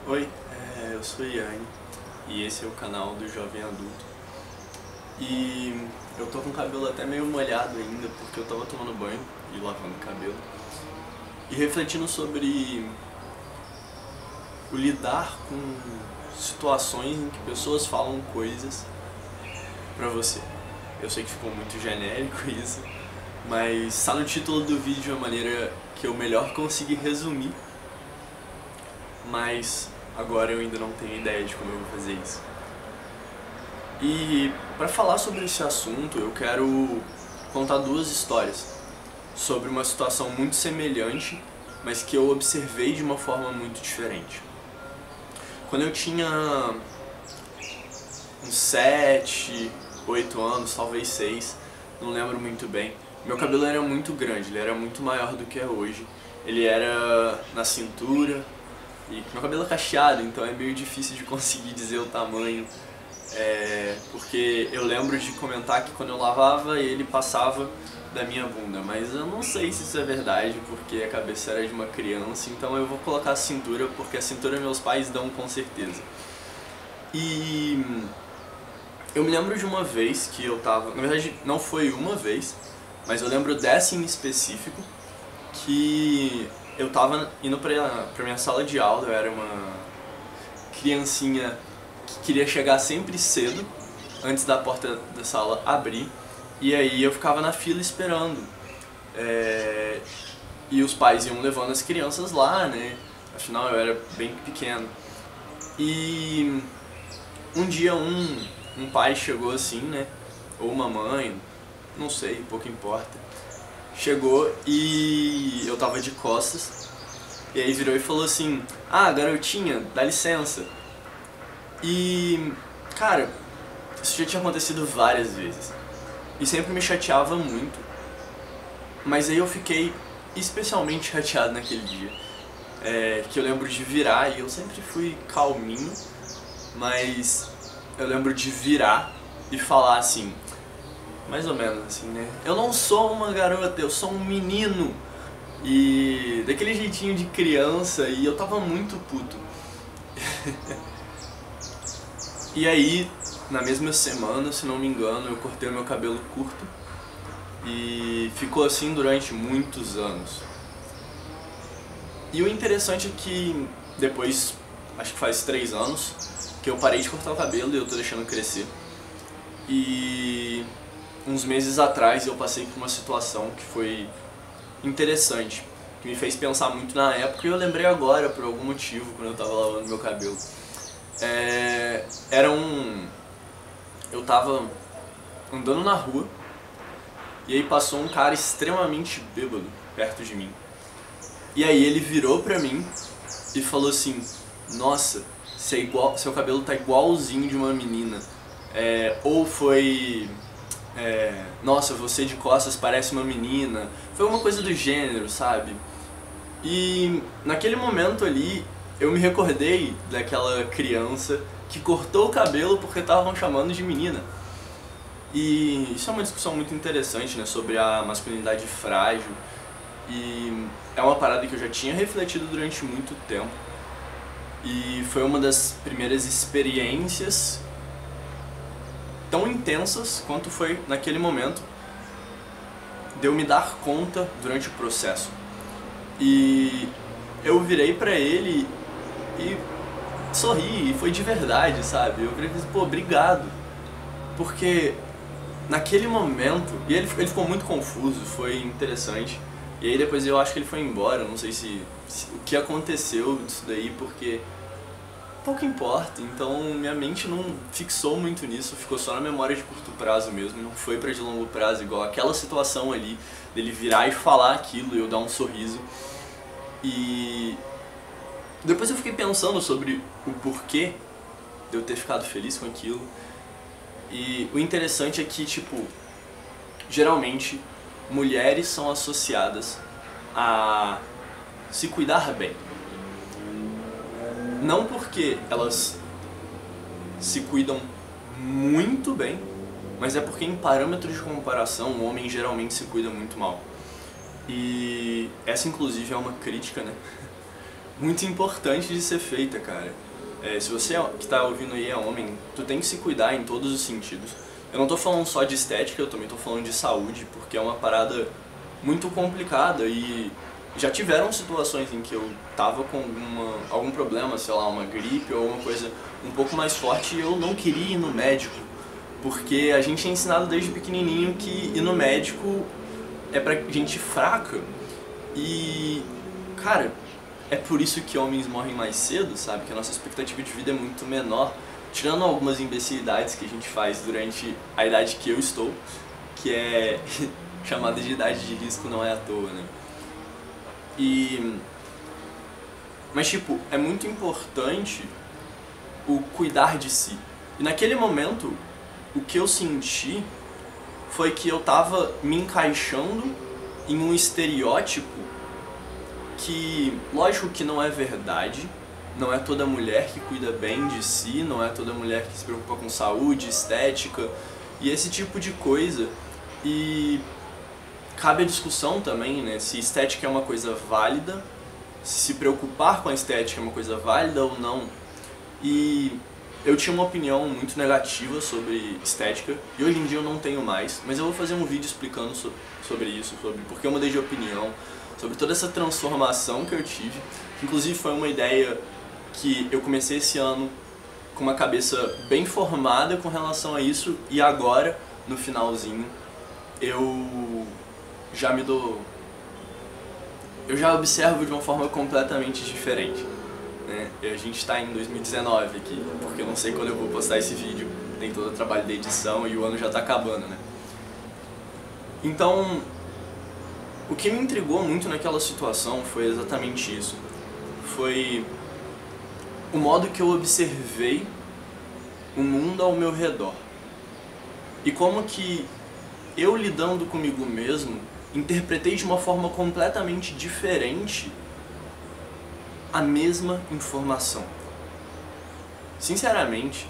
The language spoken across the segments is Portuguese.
Oi, eu sou Iane e esse é o canal do Jovem Adulto. E eu tô com o cabelo até meio molhado ainda porque eu tava tomando banho e lavando o cabelo e refletindo sobre o lidar com situações em que pessoas falam coisas pra você. Eu sei que ficou muito genérico isso, mas tá no título do vídeo a maneira que eu melhor consegui resumir, mas agora eu ainda não tenho ideia de como eu vou fazer isso. E para falar sobre esse assunto, eu quero contar duas histórias sobre uma situação muito semelhante, mas que eu observei de uma forma muito diferente. Quando eu tinha uns 7, 8 anos, talvez 6, não lembro muito bem, meu cabelo era muito grande, ele era muito maior do que é hoje. Ele era na cintura, e meu cabelo é cacheado, então é meio difícil de conseguir dizer o tamanho, porque eu lembro de comentar que quando eu lavava ele passava da minha bunda, mas eu não sei se isso é verdade, porque a cabeça era de uma criança, então eu vou colocar a cintura, porque a cintura meus pais dão com certeza. E eu me lembro de uma vez que eu tava, na verdade não foi uma vez, mas eu lembro dessa em específico, que eu tava indo pra minha sala de aula, eu era uma criancinha que queria chegar sempre cedo, antes da porta da sala abrir, e aí eu ficava na fila esperando. E os pais iam levando as crianças lá, né? Afinal eu era bem pequeno. E um dia um pai chegou assim, né? Ou uma mãe, não sei, pouco importa. Chegou e eu tava de costas, e aí virou e falou assim: "Ah, garotinha, dá licença". E, cara, isso já tinha acontecido várias vezes, e sempre me chateava muito, mas aí eu fiquei especialmente chateado naquele dia, que eu lembro de virar, e eu sempre fui calminho, mas eu lembro de virar e falar assim, mais ou menos assim, né? Eu não sou uma garota, eu sou um menino. E daquele jeitinho de criança, e eu tava muito puto. E aí, na mesma semana, se não me engano, eu cortei o meu cabelo curto. E ficou assim durante muitos anos. E o interessante é que depois, acho que faz 3 anos, que eu parei de cortar o cabelo e eu tô deixando crescer. E uns meses atrás eu passei por uma situação que foi interessante, que me fez pensar muito na época, e eu lembrei agora por algum motivo quando eu tava lavando meu cabelo. Eu tava andando na rua e aí passou um cara extremamente bêbado perto de mim. E aí ele virou pra mim e falou assim: "Nossa, seu cabelo tá igualzinho de uma menina". Ou foi... "Nossa, você de costas parece uma menina". Foi uma coisa do gênero, sabe? E naquele momento ali, eu me recordei daquela criança que cortou o cabelo porque estavam chamando de menina. E isso é uma discussão muito interessante, né, sobre a masculinidade frágil. E é uma parada que eu já tinha refletido durante muito tempo. E foi uma das primeiras experiências tão intensas quanto foi naquele momento de eu me dar conta durante o processo. E eu virei pra ele e sorri, e foi de verdade, sabe? Eu virei e falei: "Pô, obrigado". Porque naquele momento, e ele ficou muito confuso, foi interessante. E aí depois eu acho que ele foi embora, não sei se o que aconteceu disso daí, porque pouco importa, então minha mente não fixou muito nisso, ficou só na memória de curto prazo mesmo, não foi pra de longo prazo, igual aquela situação ali, dele virar e falar aquilo e eu dar um sorriso. E depois eu fiquei pensando sobre o porquê de eu ter ficado feliz com aquilo, e o interessante é que, tipo, geralmente mulheres são associadas a se cuidar bem. Não porque elas se cuidam muito bem, mas é porque em parâmetros de comparação o homem geralmente se cuida muito mal. E essa inclusive é uma crítica, né? muito importante de ser feita, cara. Se você que tá ouvindo aí é homem, tu tem que se cuidar em todos os sentidos. Eu não tô falando só de estética, eu também tô falando de saúde, porque é uma parada muito complicada e já tiveram situações em que eu tava com algum problema, sei lá, uma gripe ou alguma coisa um pouco mais forte e eu não queria ir no médico, porque a gente é ensinado desde pequenininho que ir no médico é pra gente fraca e, cara, é por isso que homens morrem mais cedo, sabe? Que a nossa expectativa de vida é muito menor, tirando algumas imbecilidades que a gente faz durante a idade que eu estou, que é chamada de idade de risco não é à toa, né? Mas tipo, é muito importante o cuidar de si. E naquele momento, o que eu senti foi que eu tava me encaixando em um estereótipo que, lógico que não é verdade, não é toda mulher que cuida bem de si, não é toda mulher que se preocupa com saúde, estética e esse tipo de coisa. E cabe a discussão também, né, se estética é uma coisa válida, se preocupar com a estética é uma coisa válida ou não. E eu tinha uma opinião muito negativa sobre estética, e hoje em dia eu não tenho mais, mas eu vou fazer um vídeo explicando sobre isso, sobre porque eu mudei de opinião, sobre toda essa transformação que eu tive. Inclusive foi uma ideia que eu comecei esse ano com uma cabeça bem formada com relação a isso, e agora, no finalzinho, eu já observo de uma forma completamente diferente, né? A gente está em 2019 aqui, porque eu não sei quando eu vou postar esse vídeo, tem todo o trabalho de edição e o ano já está acabando, né? Então, o que me intrigou muito naquela situação foi exatamente isso. Foi o modo que eu observei o mundo ao meu redor. E como que eu lidando comigo mesmo, interpretei de uma forma completamente diferente a mesma informação. Sinceramente,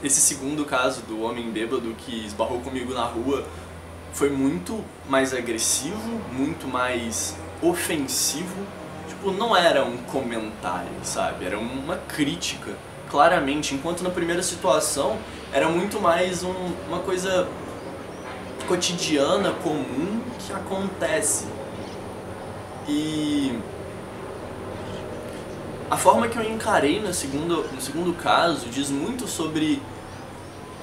esse segundo caso do homem bêbado que esbarrou comigo na rua foi muito mais agressivo, muito mais ofensivo. Tipo, não era um comentário, sabe? Era uma crítica, claramente. Enquanto na primeira situação era muito mais uma coisa cotidiana, comum, que acontece. E a forma que eu encarei no segundo caso diz muito sobre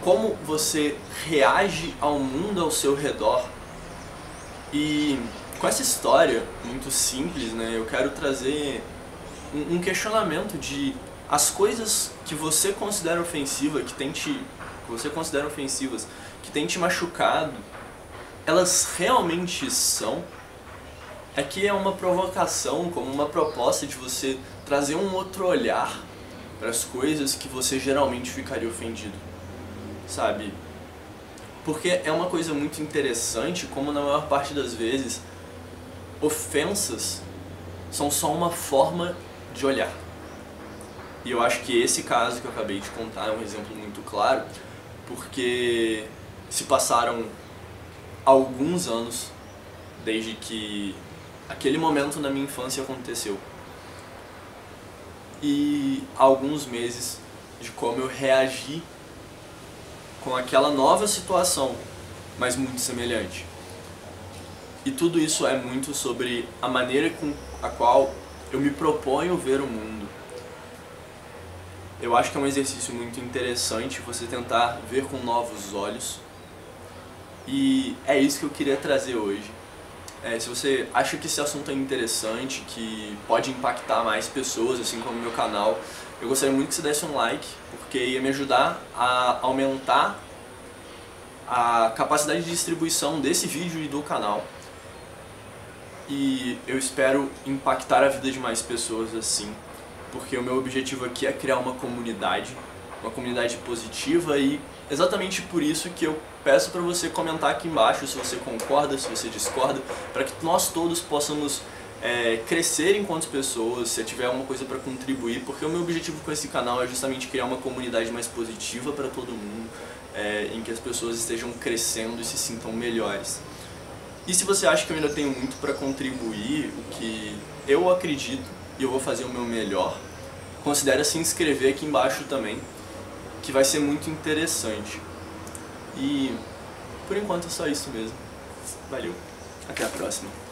como você reage ao mundo ao seu redor. E com essa história muito simples, né, eu quero trazer um questionamento de as coisas que você considera ofensivas, que tem te machucado, elas realmente são? Aqui é uma provocação, como uma proposta de você trazer um outro olhar para as coisas que você geralmente ficaria ofendido, sabe? Porque é uma coisa muito interessante como na maior parte das vezes ofensas são só uma forma de olhar. E eu acho que esse caso que eu acabei de contar é um exemplo muito claro, porque se passaram alguns anos desde que aquele momento na minha infância aconteceu. E alguns meses de como eu reagi com aquela nova situação, mas muito semelhante. E tudo isso é muito sobre a maneira com a qual eu me proponho ver o mundo. Eu acho que é um exercício muito interessante você tentar ver com novos olhos. E é isso que eu queria trazer hoje. Se você acha que esse assunto é interessante, que pode impactar mais pessoas, assim como o meu canal, eu gostaria muito que você desse um like, porque ia me ajudar a aumentar a capacidade de distribuição desse vídeo e do canal. E eu espero impactar a vida de mais pessoas assim, porque o meu objetivo aqui é criar uma comunidade positiva, e exatamente por isso que eu peço para você comentar aqui embaixo se você concorda, se você discorda, para que nós todos possamos crescer enquanto pessoas, se tiver alguma coisa para contribuir, porque o meu objetivo com esse canal é justamente criar uma comunidade mais positiva para todo mundo, em que as pessoas estejam crescendo e se sintam melhores. E se você acha que eu ainda tenho muito para contribuir, o que eu acredito e eu vou fazer o meu melhor. Considera se inscrever aqui embaixo também, que vai ser muito interessante. E por enquanto é só isso mesmo. Valeu, até a próxima.